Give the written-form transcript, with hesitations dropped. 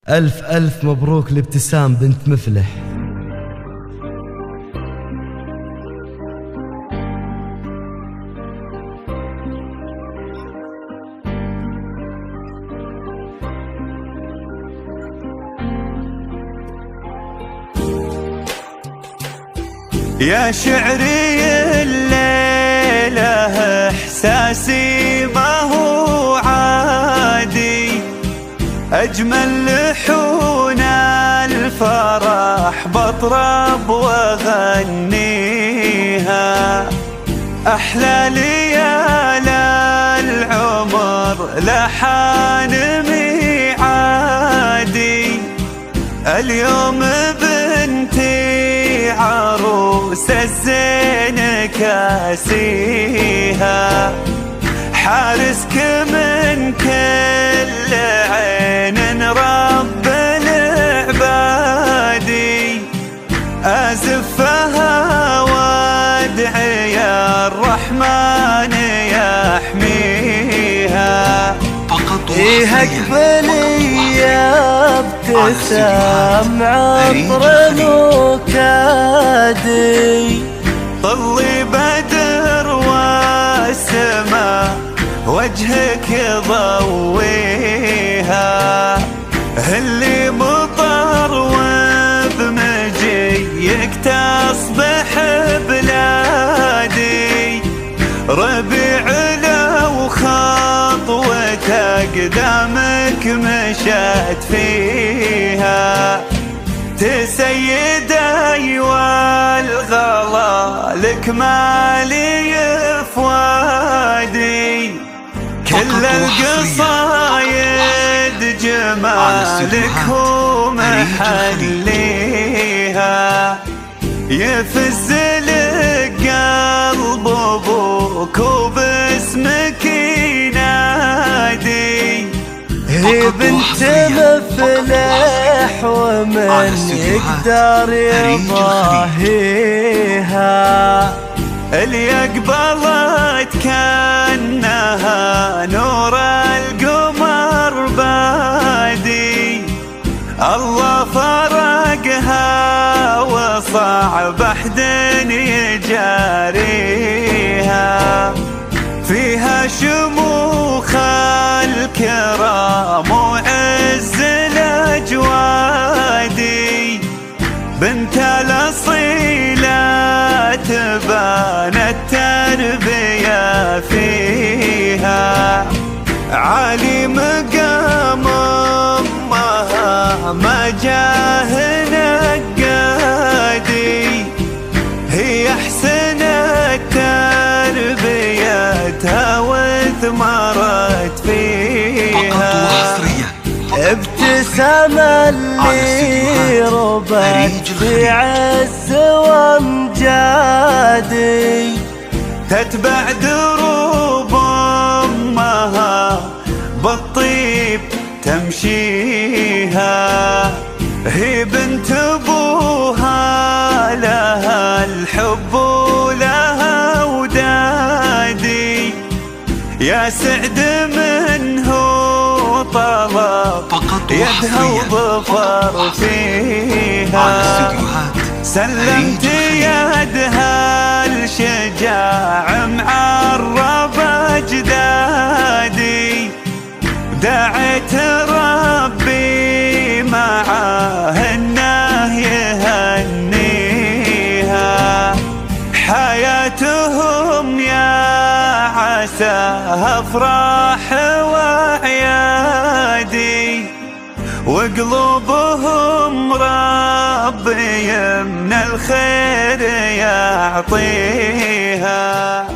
ألف ألف مبروك لابتسام بنت مفلح. يا شعري الليلة إحساسي ما هو عادي، أجمل لحون الفرح بطرب وأغنيها، أحلى ليال العمر لحان ميعادي، اليوم بنتي عروس الزين كاسيها، حارسك من كل عين رب العبادي، أزفها وادعي الرحمن يحميها. اقبلي يا ابتسام عطر مكادي، طلي بدر والسماء وجهك ضويها، اللي مطر وبمجيك تصبح بلادي، ربيع لو خطوة قدامك مشت فيها، تسيدي والغلا لك مالي فوادي، كل القصايد جمالك هو محليها، يفز لك قلب ابوك وباسمك ينادي، هي بنت مفلح ومن يقدر يضاهيها، اللي قبلت كأنها نور القمر بادي، الله فرقها وصعب أحد يجاريها، فيها شموخ الكرام وعز الأجوادي، بنت الأصيلة تبان التربية فيها، عالي مقام أمها ما جاه نقادي، هي أحسن تربيتها وثمرت فيها، ابتسام اللي ربت في عز وامجادي، تتبع دروب أمها بالطيب تمشيها، هي بنت أبوها لها الحب ولها ودادي، يا سعد منه طلب يدها وظفر فيها، سلمت يدها الشجاع معرب أجدادي، دعيت ربي معاه انه يهنيها، حياتهم يا عساها افراح وعيادي، وقلوبهم ربي من الخير يعطيها.